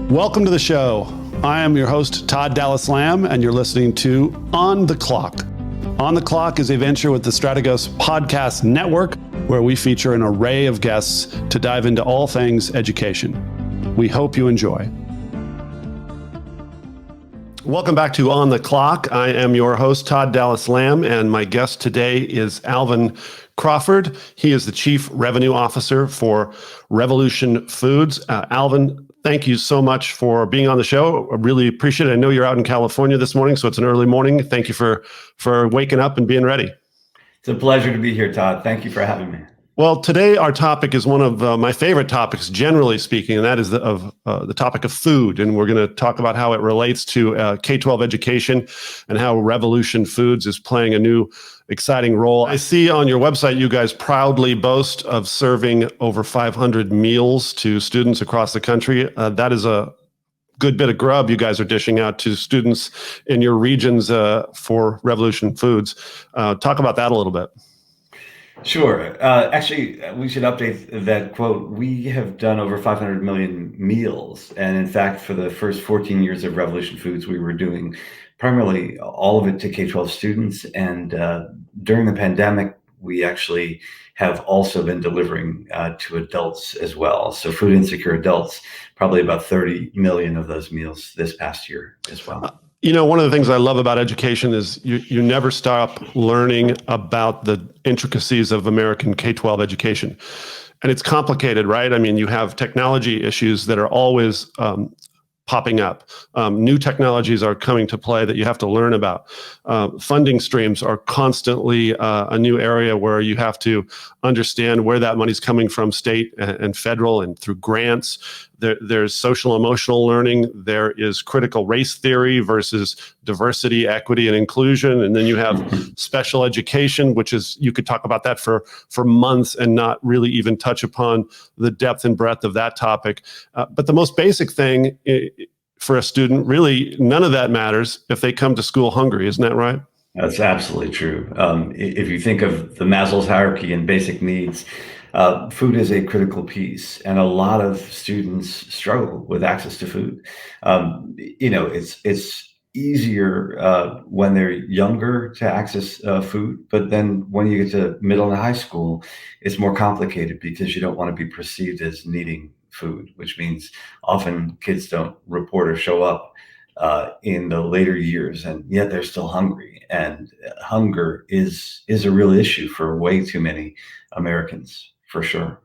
Welcome to the show. I am your host, Todd Dallas Lamb, and you're listening to On the Clock. On the Clock is a venture with the Strategos Podcast Network, where we feature an array of guests to dive into all things education. We hope you enjoy. Welcome back to On the Clock. I am your host, Todd Dallas Lamb, and my guest today is Alvin Crawford. He is the Chief Revenue Officer for Revolution Foods. Alvin, thank you so much for being on the show. I really appreciate it. I know you're out in California this morning, so it's an early morning. Thank you for waking up and being ready. It's a pleasure to be here, Todd. Thank you for having me. Well, today our topic is one of my favorite topics, generally speaking, and that is the topic of food. And we're going to talk about how it relates to K-12 education and how Revolution Foods is playing a new exciting role. I see on your website you guys proudly boast of serving over 500 meals to students across the country. That is a good bit of grub you guys are dishing out to students in your regions for Revolution Foods. Talk about that a little bit. Sure. Actually, we should update that quote. We have done over 500 million meals. And in fact, for the first 14 years of Revolution Foods, we were doing primarily all of it to K-12 students. And during the pandemic, we actually have also been delivering to adults as well. So food insecure adults, probably about 30 million of those meals this past year as well. You know, one of the things I love about education is you never stop learning about the intricacies of American K-12 education. And it's complicated, right? I mean, you have technology issues that are always popping up. New technologies are coming to play that you have to learn about. Funding streams are constantly a new area where you have to understand where that money's coming from, state and federal, and through grants. There's social emotional learning. There is critical race theory versus diversity, equity, and inclusion. And then you have special education, which is, you could talk about that for months and not really even touch upon the depth and breadth of that topic. But the most basic thing for a student, really, none of that matters if they come to school hungry. Isn't that right? That's absolutely true. If you think of the Maslow's hierarchy and basic needs, food is a critical piece, and a lot of students struggle with access to food. It's easier when they're younger to access food, but then when you get to middle and high school, it's more complicated because you don't want to be perceived as needing food, which means often kids don't report or show up in the later years, and yet they're still hungry. And hunger is a real issue for way too many Americans, for sure.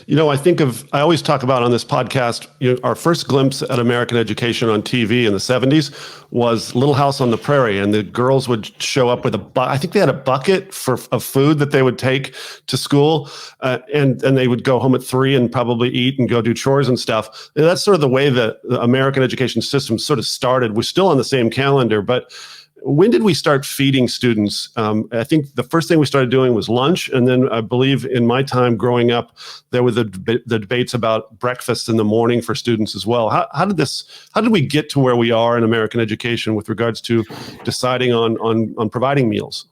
You know, I always talk about on this podcast, our first glimpse at American education on TV in the 70s was Little House on the Prairie, and the girls would show up with I think they had a bucket of food that they would take to school, and they would go home at 3 and probably eat and go do chores and stuff. And that's sort of the way the American education system sort of started. We're still on the same calendar, but when did we start feeding students? I think the first thing we started doing was lunch. And then I believe in my time growing up, there were the debates about breakfast in the morning for students as well. How did we get to where we are in American education with regards to deciding on providing meals?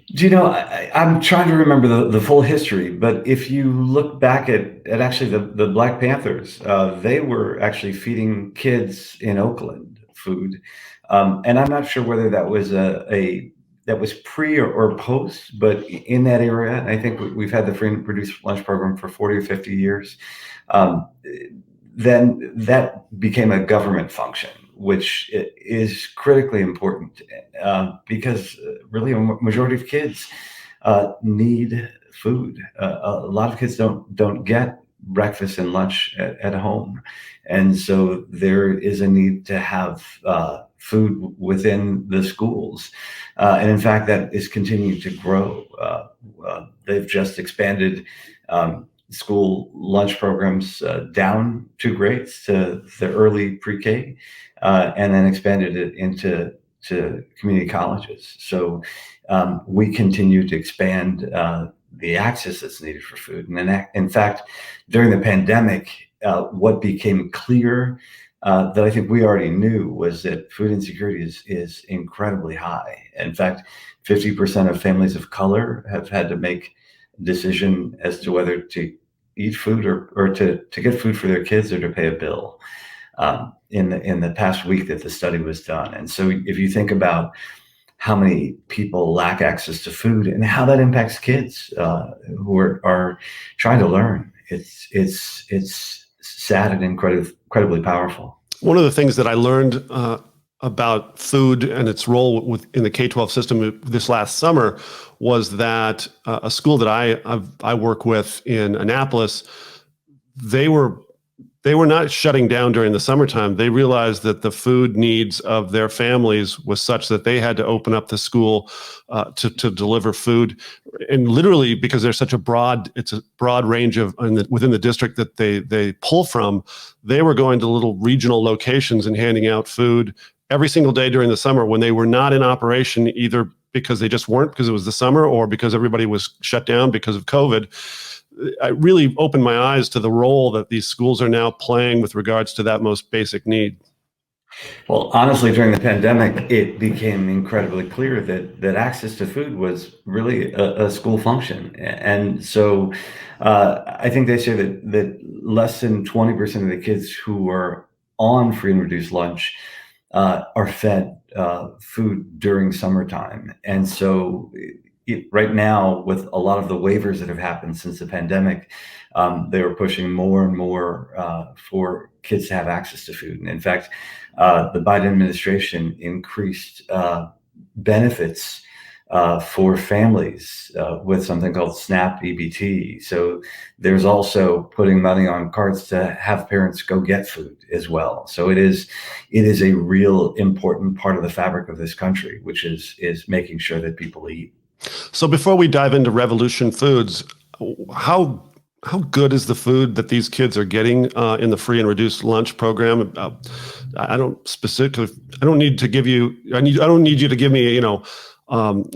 Do you know, I'm trying to remember the full history, but if you look back at actually the Black Panthers, they were actually feeding kids in Oakland food. And I'm not sure whether that was that was pre or post, but in that era, I think we've had the free and reduced lunch program for 40 or 50 years. Then that became a government function, which is critically important because really a majority of kids need food. A lot of kids don't get breakfast and lunch at home, and so there is a need to have food within the schools. And in fact, that is continuing to grow. They've just expanded school lunch programs down 2 grades to the early pre-K, and then expanded it into community colleges. So we continue to expand the access that's needed for food. And in fact, during the pandemic, what became clear that I think we already knew was that food insecurity is incredibly high. In fact, 50% of families of color have had to make a decision as to whether to eat food or to get food for their kids or to pay a bill in the past week that the study was done. And so if you think about how many people lack access to food and how that impacts kids who are trying to learn, it's sad and incredibly powerful. One of the things that I learned about food and its role in the K-12 system this last summer was that a school that I work with in Annapolis, they were not shutting down during the summertime. They realized that the food needs of their families was such that they had to open up the school to deliver food, and literally because there's such a broad range of within the district that they pull from. They were going to little regional locations and handing out food every single day during the summer when they were not in operation, either because they just weren't because it was the summer or because everybody was shut down because of COVID. I really opened my eyes to the role that these schools are now playing with regards to that most basic need. Well, honestly, during the pandemic, it became incredibly clear that access to food was really a school function. And so I think they say that less than 20% of the kids who are on free and reduced lunch are fed food during summertime. And so right now, with a lot of the waivers that have happened since the pandemic, they were pushing more and more for kids to have access to food. And in fact, the Biden administration increased benefits for families with something called SNAP EBT. So there's also putting money on cards to have parents go get food as well. So it is a real important part of the fabric of this country, which is making sure that people eat. So before we dive into Revolution Foods, how good is the food that these kids are getting in the free and reduced lunch program? I don't need you to give me,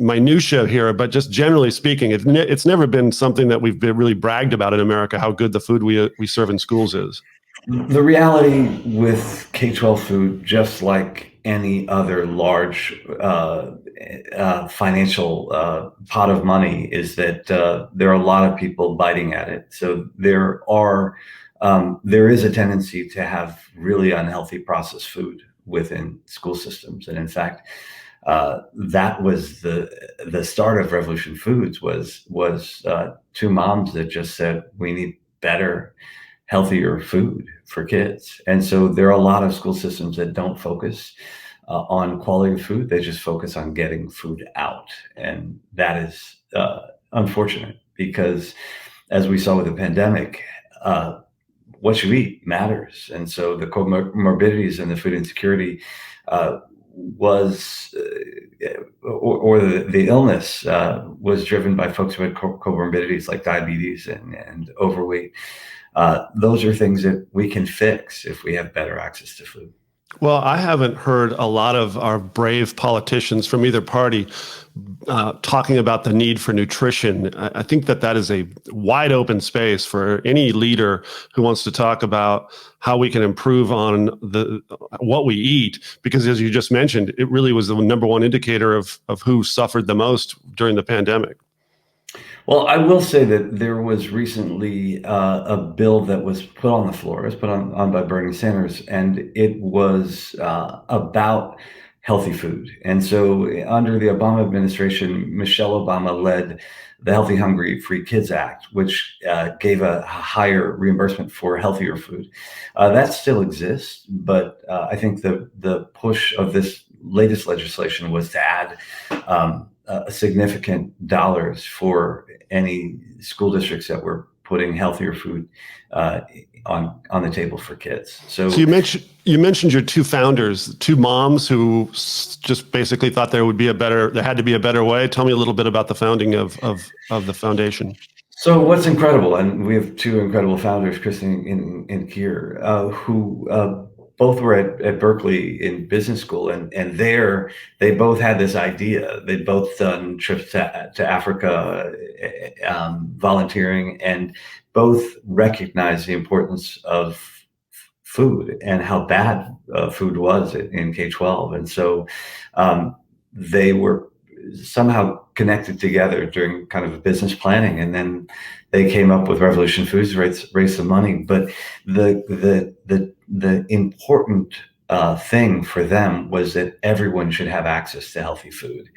minutia here, but just generally speaking, it's never been something that we've been really bragged about in America, how good the food we serve in schools is. The reality with K-12 food, just like any other large financial pot of money, is that there are a lot of people biting at it. So there is a tendency to have really unhealthy processed food within school systems. And in fact, that was the start of Revolution Foods was two moms that just said, we need better, healthier food for kids. And so there are a lot of school systems that don't focus on quality of food. They just focus on getting food out. And that is unfortunate because, as we saw with the pandemic, what you eat matters. And so the comorbidities and the food insecurity was the illness was driven by folks who had comorbidities like diabetes and overweight. Those are things that we can fix if we have better access to food. Well, I haven't heard a lot of our brave politicians from either party talking about the need for nutrition. I think that is a wide open space for any leader who wants to talk about how we can improve on what we eat, because as you just mentioned, it really was the number one indicator of who suffered the most during the pandemic. Well, I will say that there was recently a bill that was put on the floor. It was put on by Bernie Sanders, and it was about healthy food. And so under the Obama administration, Michelle Obama led the Healthy, Hungry, Free Kids Act, which gave a higher reimbursement for healthier food. That still exists, but I think the push of this latest legislation was to add significant dollars for any school districts that were putting healthier food on the table for kids. So you mentioned your two founders, two moms who just basically thought there had to be a better way. Tell me a little bit about the founding of the foundation. So what's incredible, and we have two incredible founders, Kristen and Kier, who both were at Berkeley in business school, and there they both had this idea. They'd both done trips to Africa, volunteering, and both recognized the importance of food and how bad food was in K-12. And so they were somehow connected together during kind of business planning, and then they came up with Revolution Foods, raised some money. But the important thing for them was that everyone should have access to healthy food.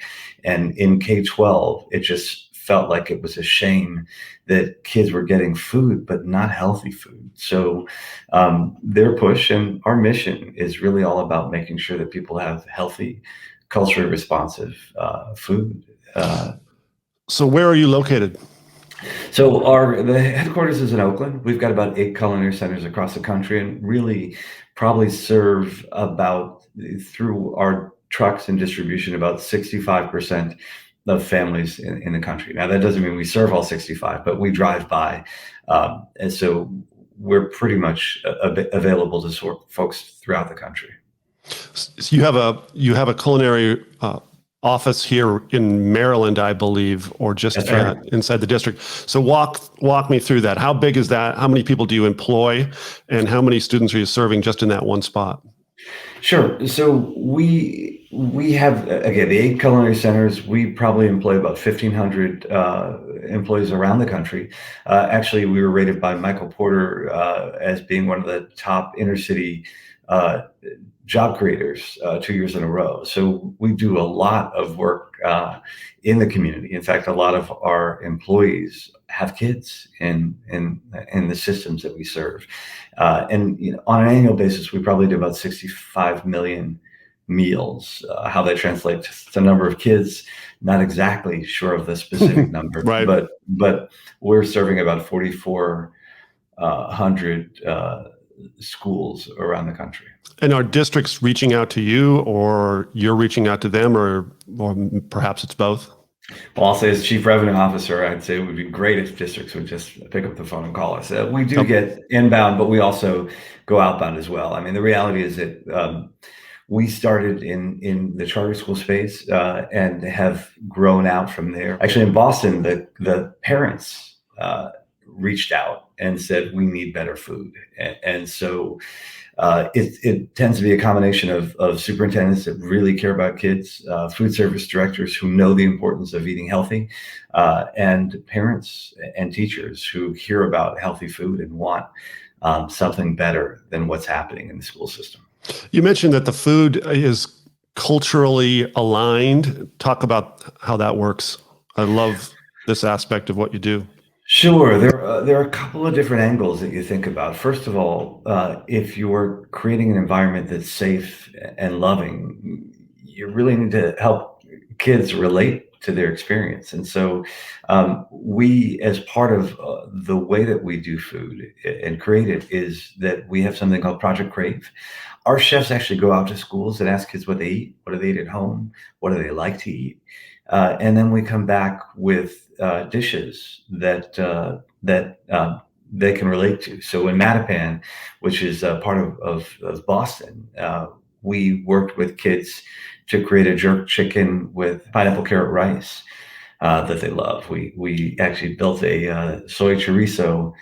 And in K-12, it just felt like it was a shame that kids were getting food, but not healthy food. So their push and our mission is really all about making sure that people have healthy, culturally responsive food. So where are you located? So the headquarters is in Oakland. We've got about 8 culinary centers across the country, and really probably serve about, through our trucks and distribution, about 65% of families in the country. Now, that doesn't mean we serve all 65, but we drive by. And so we're pretty much available to sort folks throughout the country. So you have a culinary office here in Maryland, I believe, or just inside the district. So walk me through that. How big is that? How many people do you employ, and how many students are you serving just in that one spot? Sure. So we have, again, the 8 culinary centers. We probably employ about 1,500 employees around the country. Actually, we were rated by Michael Porter as being one of the top inner city job creators 2 years in a row. So we do a lot of work in the community. In fact, a lot of our employees have kids in the systems that we serve. And on an annual basis, we probably do about 65 million meals. How that translates to the number of kids, not exactly sure of the specific number, Right. but we're serving about 4,400 schools around the country. And are districts reaching out to you, or you're reaching out to them, or perhaps it's both? Well, I'll say as Chief Revenue Officer, I'd say it would be great if districts would just pick up the phone and call us. We do get inbound, but we also go outbound as well. I mean, the reality is that we started in the charter school space and have grown out from there. Actually, in Boston, the parents reached out and said, we need better food. And so it tends to be a combination of superintendents that really care about kids, food service directors who know the importance of eating healthy, and parents and teachers who hear about healthy food and want something better than what's happening in the school system. You mentioned that the food is culturally aligned. Talk about how that works. I love this aspect of what you do. Sure. There are a couple of different angles that you think about. First of all, if you're creating an environment that's safe and loving, you really need to help kids relate to their experience. And so we, as part of the way that we do food and create it, is that we have something called Project Crave. Our chefs actually go out to schools and ask kids what they eat, what do they eat at home, what do they like to eat, and then we come back with dishes that they can relate to. So in Mattapan, which is part of Boston, we worked with kids to create a jerk chicken with pineapple carrot rice that they love. We actually built a soy chorizo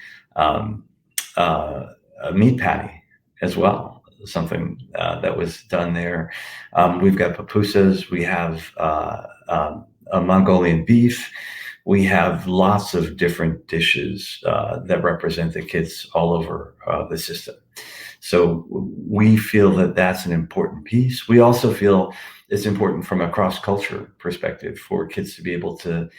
a meat patty as well, something that was done there. We've got pupusas. We have a Mongolian beef. We have lots of different dishes that represent the kids all over the system. So we feel that that's an important piece. We also feel it's important from a cross-culture perspective for kids to be able to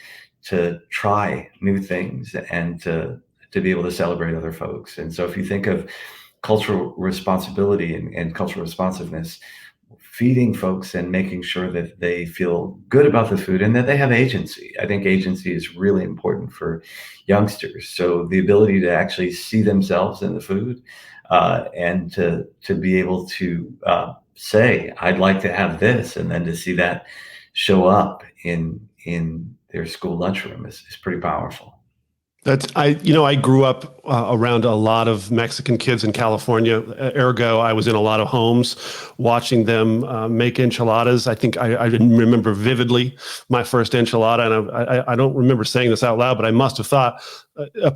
try new things and to be able to celebrate other folks. And so if you think of cultural responsibility and cultural responsiveness, feeding folks and making sure that they feel good about the food and that they have agency. I think agency is really important for youngsters. So the ability to actually see themselves in the food and to be able to say, I'd like to have this, and then to see that show up in their school lunchroom is pretty powerful. I grew up around a lot of Mexican kids in California. Ergo, I was in a lot of homes watching them make enchiladas. I think I remember vividly my first enchilada, and I don't remember saying this out loud, but I must have thought,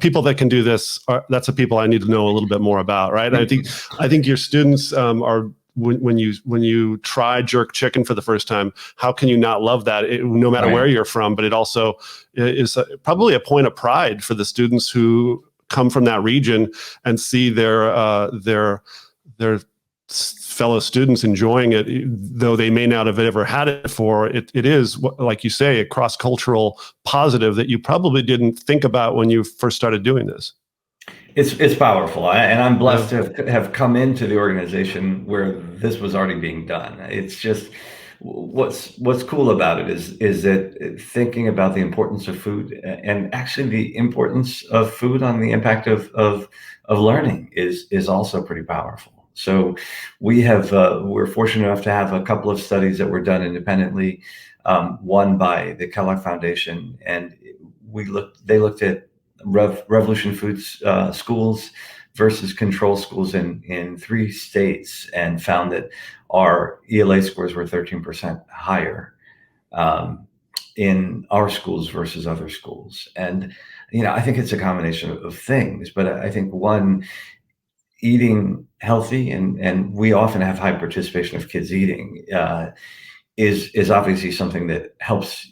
people that can do this, that's the people I need to know a little bit more about, right? I think your students are when you try jerk chicken for the first time, how can you not love that, no matter where you're from? But it also is probably a point of pride for the students who come from that region and see their fellow students enjoying it, though they may not have ever had it before. It is, like you say, a cross-cultural positive that you probably didn't think about when you first started doing this. It's powerful, and I'm blessed to have come into the organization where this was already being done. It's just what's cool about it is that thinking about the importance of food, and actually the importance of food on the impact of learning is also pretty powerful. So we're fortunate enough to have a couple of studies that were done independently, one by the Kellogg Foundation, and they looked at Revolution Foods schools versus control schools in 3 states, and found that our ELA scores were 13% higher in our schools versus other schools. And I think it's a combination of things, but I think one, eating healthy, and we often have high participation of kids eating, is obviously something that helps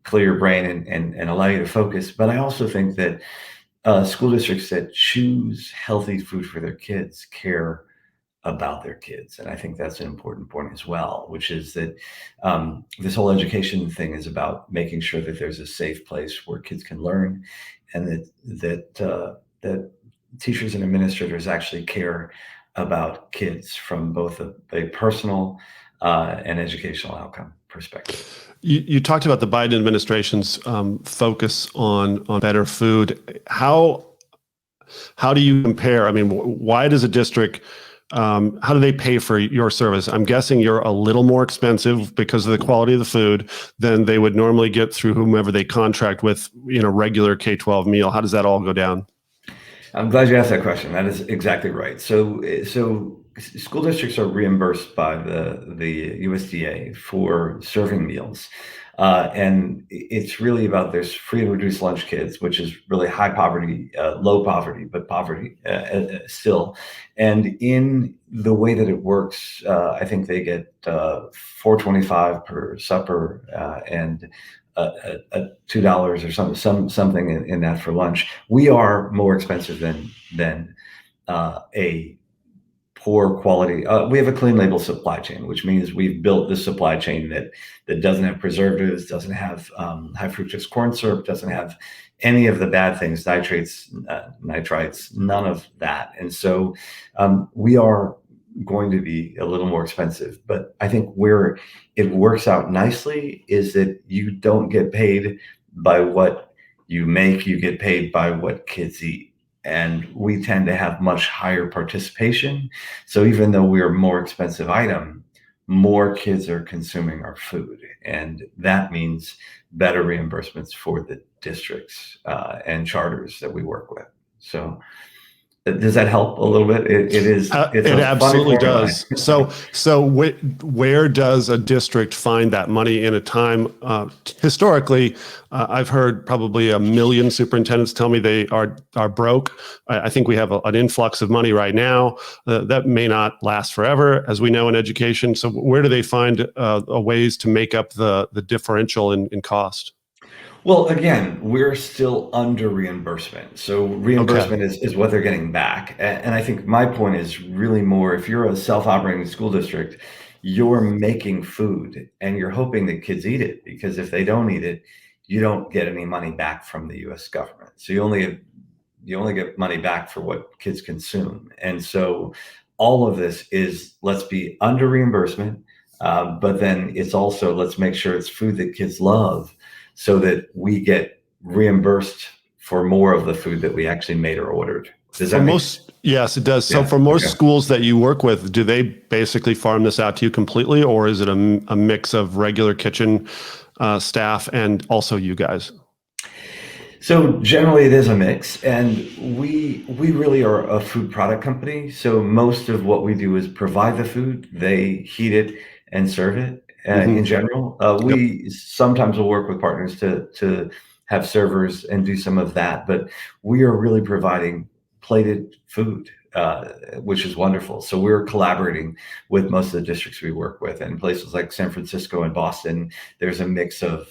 clear your brain and allow you to focus. But I also think that school districts that choose healthy food for their kids care about their kids. And I think that's an important point as well, which is that this whole education thing is about making sure that there's a safe place where kids can learn, and that teachers and administrators actually care about kids from both a personal and educational outcome perspective. You talked about the Biden administration's focus on better food. How do you compare? I mean, why does a district, how do they pay for your service? I'm guessing you're a little more expensive because of the quality of the food than they would normally get through whomever they contract with in a regular K-12 meal. How does that all go down? I'm glad you asked that question. That is exactly right. So school districts are reimbursed by the USDA for serving meals. And it's really about, there's free and reduced lunch kids, which is really high poverty, low poverty, but poverty still. And in the way that it works, I think they get $4.25 per supper, and $2 or something in that for lunch. We are more expensive than a poor quality. We have a clean label supply chain, which means we've built this supply chain that doesn't have preservatives, doesn't have high fructose corn syrup, doesn't have any of the bad things, nitrates, nitrites, none of that. And so we are going to be a little more expensive. But I think where it works out nicely is that you don't get paid by what you make, you get paid by what kids eat. And we tend to have much higher participation. So even though we're a more expensive item, more kids are consuming our food. And that means better reimbursements for the districts and charters that we work with. So does that help a little bit? It absolutely does. So where does a district find that money in a time? Historically, I've heard probably 1 million superintendents tell me they are broke. I think we have an influx of money right now that may not last forever, as we know in education. So where do they find ways to make up the differential in cost? Well, again, we're still under reimbursement. So reimbursement is what they're getting back. And I think my point is really more, if you're a self-operating school district, you're making food and you're hoping that kids eat it, because if they don't eat it, you don't get any money back from the US government. So you only get money back for what kids consume. And so all of this is, let's be under reimbursement, but then it's also, let's make sure it's food that kids love, so that we get reimbursed for more of the food that we actually made or ordered. Does that make sense? Yes, it does. So for most schools that you work with, do they basically farm this out to you completely, or is it a mix of regular kitchen staff and also you guys? So generally it is a mix, and we really are a food product company. So most of what we do is provide the food, they heat it and serve it. In general, we sometimes will work with partners to have servers and do some of that, but we are really providing plated food which is wonderful. So we're collaborating with most of the districts we work with, and places like San Francisco and Boston, there's a mix of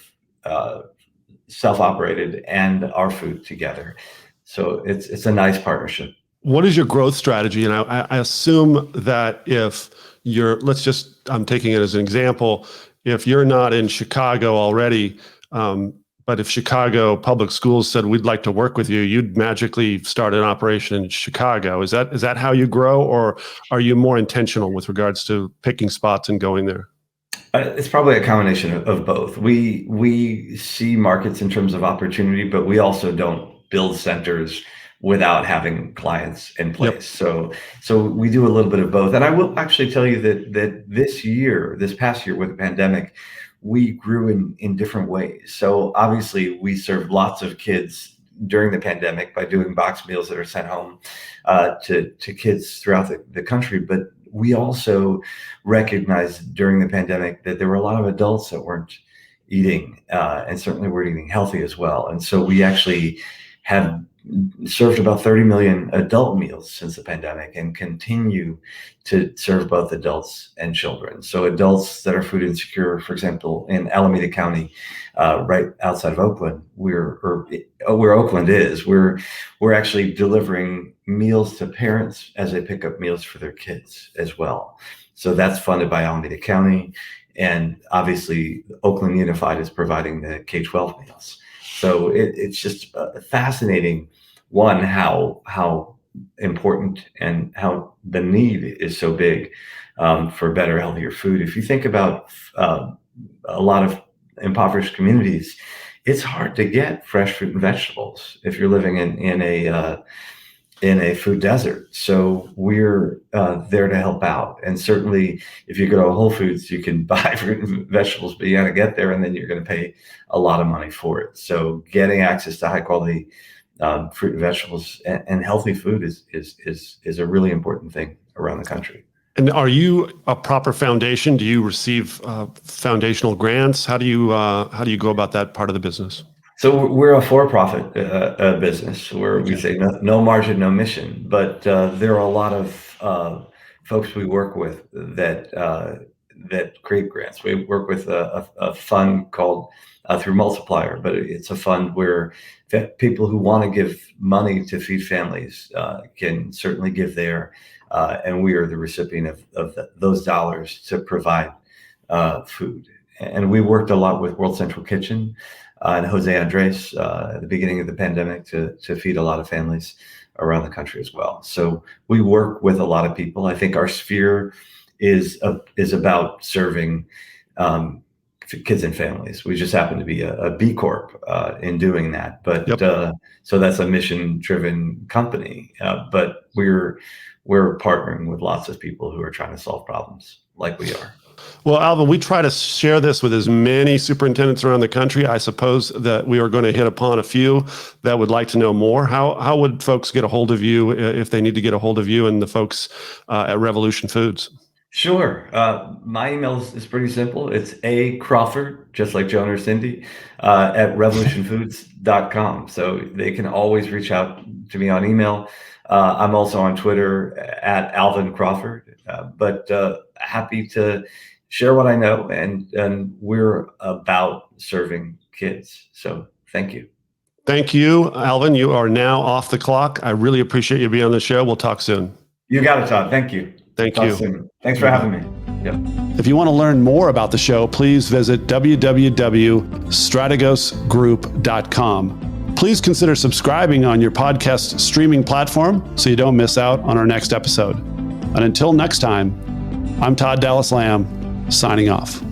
self-operated and our food together. So it's a nice partnership. What is your growth strategy? And I assume that if you're, I'm taking it as an example, if you're not in Chicago already, but if Chicago Public Schools said, we'd like to work with you, you'd magically start an operation in Chicago. Is that how you grow, or are you more intentional with regards to picking spots and going there? It's probably a combination of both. We see markets in terms of opportunity, but we also don't build centers without having clients in place. Yep. So we do a little bit of both. And I will actually tell you that this past year with the pandemic, we grew in different ways. So obviously we served lots of kids during the pandemic by doing box meals that are sent home to kids throughout the country. But we also recognized during the pandemic that there were a lot of adults that weren't eating and certainly weren't eating healthy as well. And so we actually have served about 30 million adult meals since the pandemic and continue to serve both adults and children. So adults that are food insecure, for example, in Alameda County, right outside of Oakland, where Oakland is, we're actually delivering meals to parents as they pick up meals for their kids as well. So that's funded by Alameda County. And obviously Oakland Unified is providing the K-12 meals. So it's just fascinating, one, how important and how the need is so big for better, healthier food. If you think about a lot of impoverished communities, it's hard to get fresh fruit and vegetables if you're living in a food desert. So we're there to help out. And certainly if you go to a Whole Foods, you can buy fruit and vegetables, but you got to get there and then you're going to pay a lot of money for it. So getting access to high quality fruit and vegetables and healthy food is a really important thing around the country. And are you a proper foundation? Do you receive foundational grants? How do you go about that part of the business? So we're a for-profit business where we say no margin, no mission. But there are a lot of folks we work with that create grants. We work with a fund called through Multiplier, but it's a fund where people who want to give money to feed families can certainly give there, and we are the recipient of those dollars to provide food. And we worked a lot with World Central Kitchen and Jose Andres at the beginning of the pandemic to feed a lot of families around the country as well. So we work with a lot of people. I think our sphere is about serving kids and families. We just happen to be a B Corp in doing that. But so that's a mission-driven company. But we're partnering with lots of people who are trying to solve problems like we are. Well, Alvin, we try to share this with as many superintendents around the country. I suppose that we are going to hit upon a few that would like to know more. How would folks get a hold of you if they need to get a hold of you and the folks at Revolution Foods? Sure. My email is pretty simple. It's A Crawford, just like Joan or Cindy, at revolutionfoods.com. So they can always reach out to me on email. I'm also on Twitter at Alvin Crawford, but happy to share what I know. And we're about serving kids. So thank you. Thank you, Alvin. You are now off the clock. I really appreciate you being on the show. We'll talk soon. You got it, Todd. Thank you. Thank you. Soon. Thanks for having me. Yep. If you want to learn more about the show, please visit www.strategosgroup.com. Please consider subscribing on your podcast streaming platform so you don't miss out on our next episode. And until next time, I'm Todd Dallas Lamb, signing off.